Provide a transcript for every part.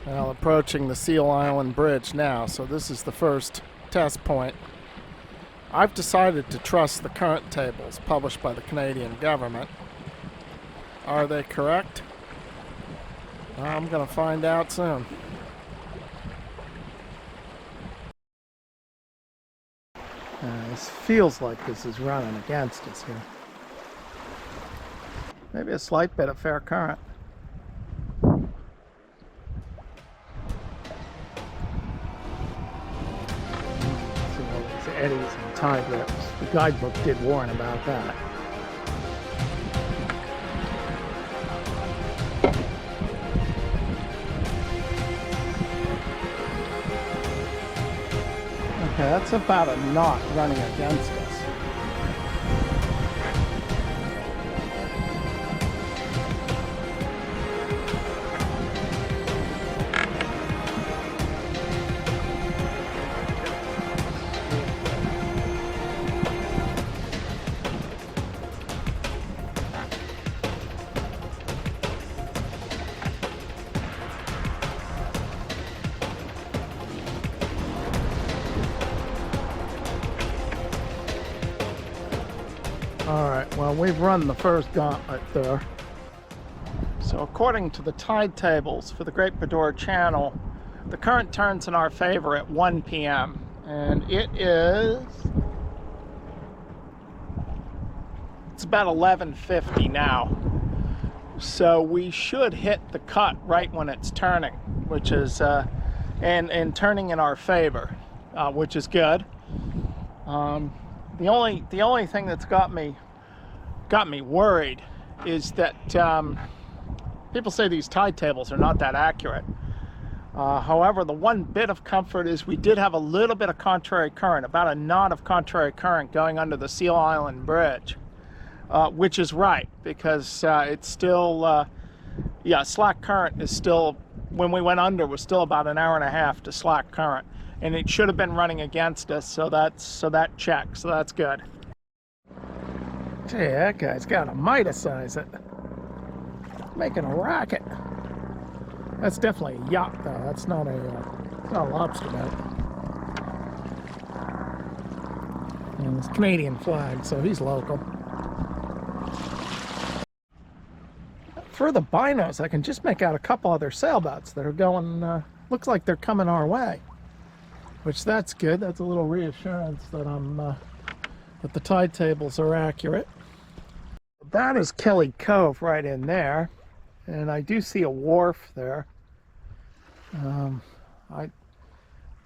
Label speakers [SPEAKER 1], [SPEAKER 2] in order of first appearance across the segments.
[SPEAKER 1] Well, approaching the Seal Island Bridge now, so this is the first test point. I've decided to trust the current tables published by the Canadian government. Are they correct? I'm going to find out soon. This feels like this is running against us here. Maybe a slight bit of fair current. Eddies and tide rips. The guidebook did warn about that. Okay, that's about a knot running against us. Alright, well, we've run the first gauntlet there. So according to the tide tables for the Great Bedore Channel, the current turns in our favor at 1 p.m. and it's about 11:50 now. So we should hit the cut right when it's turning, which is and turning in our favor, which is good. The only thing that's got me worried is that people say these tide tables are not that accurate. However, the one bit of comfort is we did have a little bit of contrary current, about a knot of contrary current going under the Seal Island Bridge, which is right, because it's still, slack current is still, when we went under, was still about an hour and a half to slack current. And it should have been running against us, so that checks, so that's good. Gee, that guy's got to miticize it. Making a racket. That's definitely a yacht, though. That's not a lobster boat. And it's Canadian flag, so he's local. Through the binos, I can just make out a couple other sailboats that are going. Looks like they're coming our way. Which that's good. That's a little reassurance that that the tide tables are accurate. That is Kelly Cove right in there, and I do see a wharf there. I'd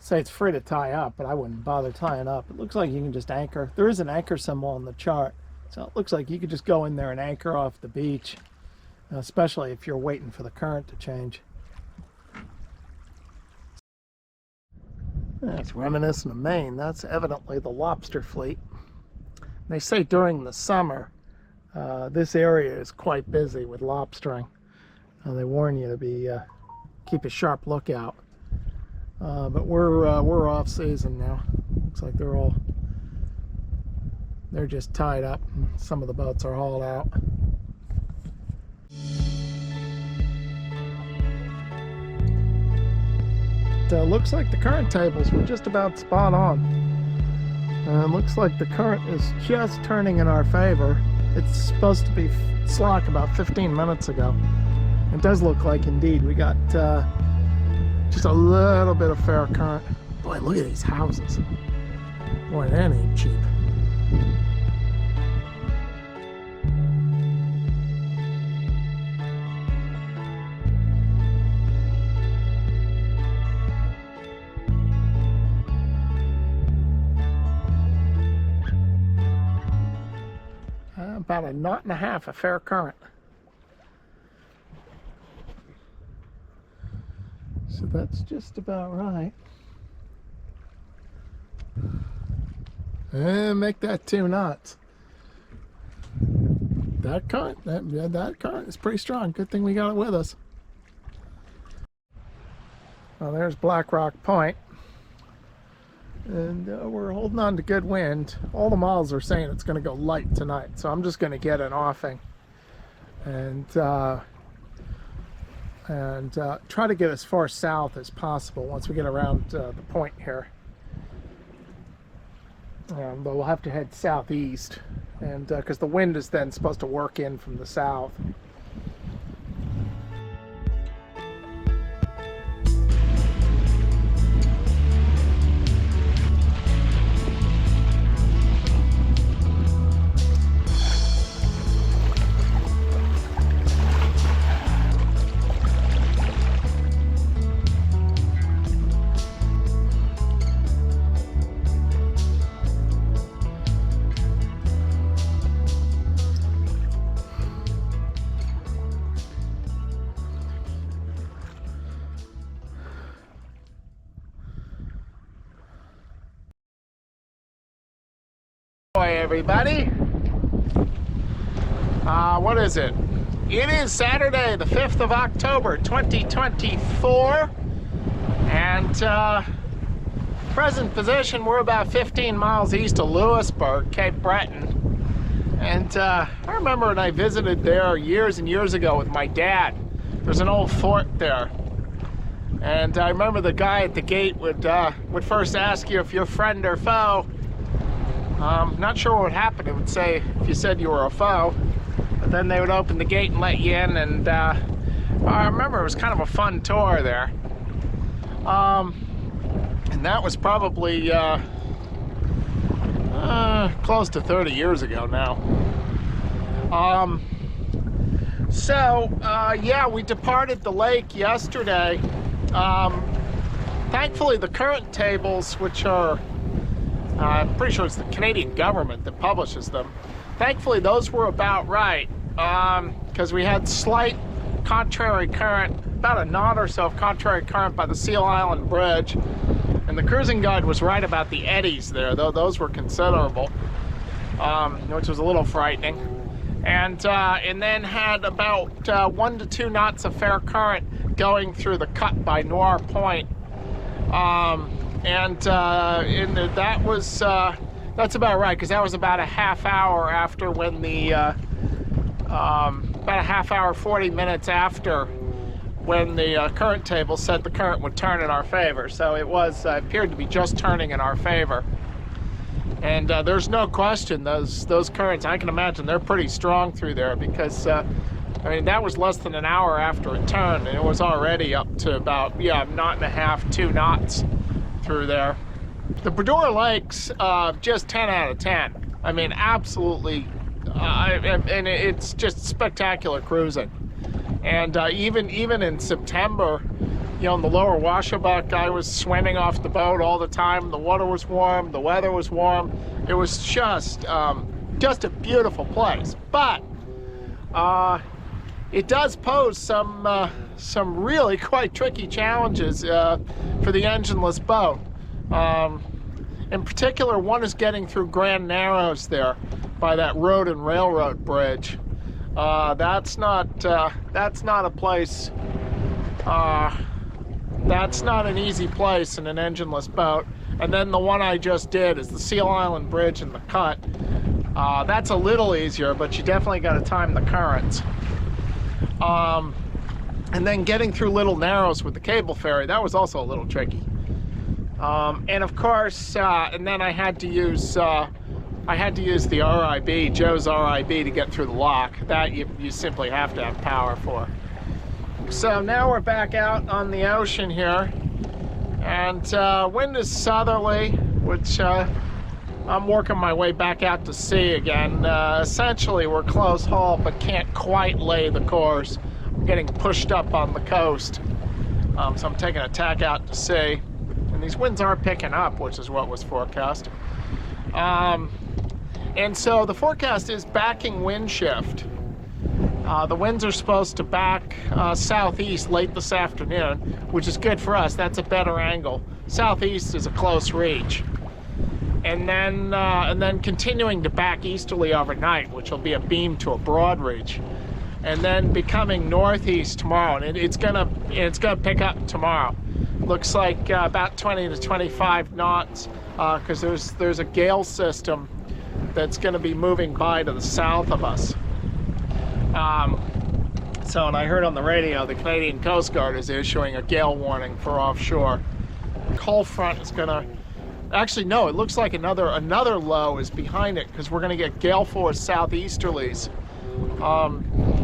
[SPEAKER 1] say it's free to tie up, but I wouldn't bother tying up. It looks like you can just anchor. There is an anchor symbol on the chart, so it looks like you could just go in there and anchor off the beach, especially if you're waiting for the current to change. That's reminiscent of Maine. That's evidently the lobster fleet. They say during the summer, this area is quite busy with lobstering. They warn you to keep a sharp lookout. But we're off season now. Looks like they're just tied up. Some of the boats are hauled out. Looks like the current tables were just about spot on. Looks like the current is just turning in our favor. It's supposed to be slack about 15 minutes ago. It does look like indeed we got just a little bit of fair current. Boy, look at these houses. Boy, that ain't cheap. About a knot and a half of fair current. So that's just about right. And make that 2 knots. That current, that current is pretty strong. Good thing we got it with us. Well, there's Black Rock Point. And we're holding on to good wind. All the models are saying it's going to go light tonight, so I'm just going to get an offing and and try to get as far south as possible once we get around the point here. But we'll have to head southeast, and because the wind is then supposed to work in from the south. Hi everybody. What is it? It is Saturday, the 5th of October, 2024, and present position, we're about 15 miles east of Lewisburg, Cape Breton. And I remember when I visited there years and years ago with my dad. There's an old fort there, and I remember the guy at the gate would first ask you if you're friend or foe. Not sure what would happen. It would say if you said you were a foe, but then they would open the gate and let you in, and I remember it was kind of a fun tour there. And that was probably close to 30 years ago now. Yeah, we departed the lake yesterday. Thankfully, the current tables, which are I'm pretty sure it's the Canadian government that publishes them. Thankfully, those were about right, because we had slight contrary current, about a knot or so of contrary current by the Seal Island Bridge, and the cruising guide was right about the eddies there, though those were considerable, which was a little frightening. And then had about 1 to 2 knots of fair current going through the cut by Noir Point. That's about right, because that was about a half hour after when the about a half hour, 40 minutes after when the current table said the current would turn in our favor. So it was appeared to be just turning in our favor, and there's no question those currents, I can imagine they're pretty strong through there, because I mean, that was less than an hour after it turned, and it was already up to about, yeah, 1.5 to 2 knots through there. The Bredor Lakes, just 10 out of 10. I mean, absolutely, and it's just spectacular cruising. And even in September, you know, in the lower Washabuck, I was swimming off the boat all the time. The water was warm, the weather was warm. It was just a beautiful place. But it does pose some really quite tricky challenges for the engineless boat. In particular, one is getting through Grand Narrows there by that road and railroad bridge. That's not a place. That's not an easy place in an engineless boat. And then the one I just did is the Seal Island Bridge in the cut. That's a little easier, but you definitely got to time the currents. And then getting through Little Narrows with the cable ferry, that was also a little tricky. And of course, and then I had to use the RIB, Joe's RIB, to get through the lock. That you simply have to have power for. So now we're back out on the ocean here, and wind is southerly, which I'm working my way back out to sea again. Essentially, we're close haul, but can't quite lay the course. I'm getting pushed up on the coast, so I'm taking a tack out to sea. And these winds are picking up, which is what was forecast. And so the forecast is backing wind shift. The winds are supposed to back southeast late this afternoon, which is good for us. That's a better angle. Southeast is a close reach. And then continuing to back easterly overnight, which will be a beam to a broad reach. And then becoming northeast tomorrow, and it's gonna pick up tomorrow. Looks like about 20 to 25 knots, because there's a gale system that's going to be moving by to the south of us. So, and I heard on the radio the Canadian Coast Guard is issuing a gale warning for offshore. Cold front is gonna, actually no, it looks like another low is behind it because we're gonna get gale force southeasterlies.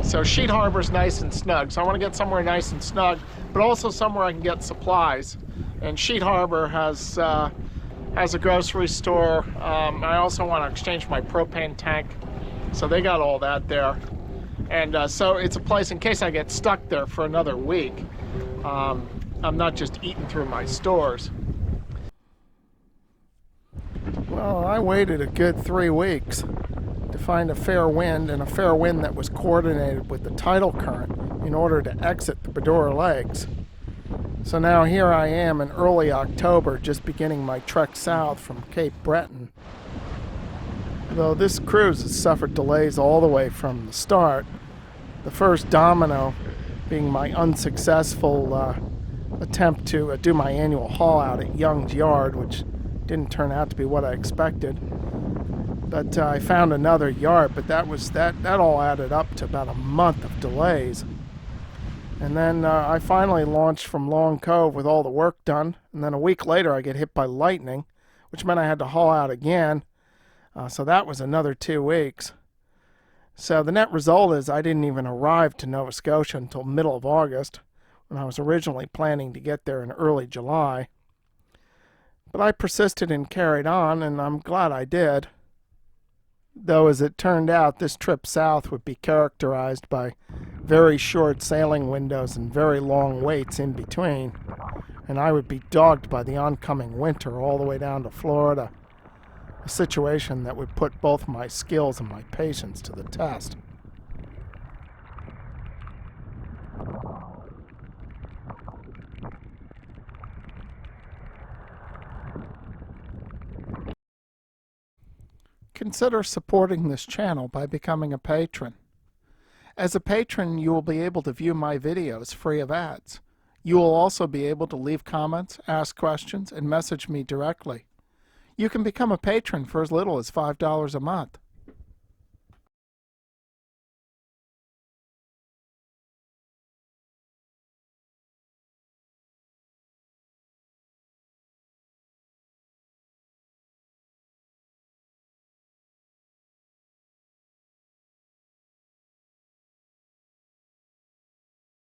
[SPEAKER 1] So Sheet Harbor's nice and snug. So I want to get somewhere nice and snug, but also somewhere I can get supplies. And Sheet Harbour has a grocery store. I also want to exchange my propane tank, so they got all that there. And so it's a place in case I get stuck there for another week. I'm not just eating through my stores. Well, I waited a good 3 weeks to find a fair wind, and a fair wind that was coordinated with the tidal current in order to exit the Bedore Lakes. So now here I am in early October, just beginning my trek south from Cape Breton. Though this cruise has suffered delays all the way from the start, the first domino being my unsuccessful attempt to do my annual haul out at Young's Yard, which didn't turn out to be what I expected. But I found another yard, but that all added up to about a month of delays. And then I finally launched from Long Cove with all the work done, and then a week later I get hit by lightning, which meant I had to haul out again. So that was another 2 weeks. So the net result is I didn't even arrive to Nova Scotia until middle of August, when I was originally planning to get there in early July. But I persisted and carried on, and I'm glad I did. Though, as it turned out, this trip south would be characterized by very short sailing windows and very long waits in between, and I would be dogged by the oncoming winter all the way down to Florida, a situation that would put both my skills and my patience to the test. Consider supporting this channel by becoming a patron. As a patron, you will be able to view my videos free of ads. You will also be able to leave comments, ask questions, and message me directly. You can become a patron for as little as $5 a month.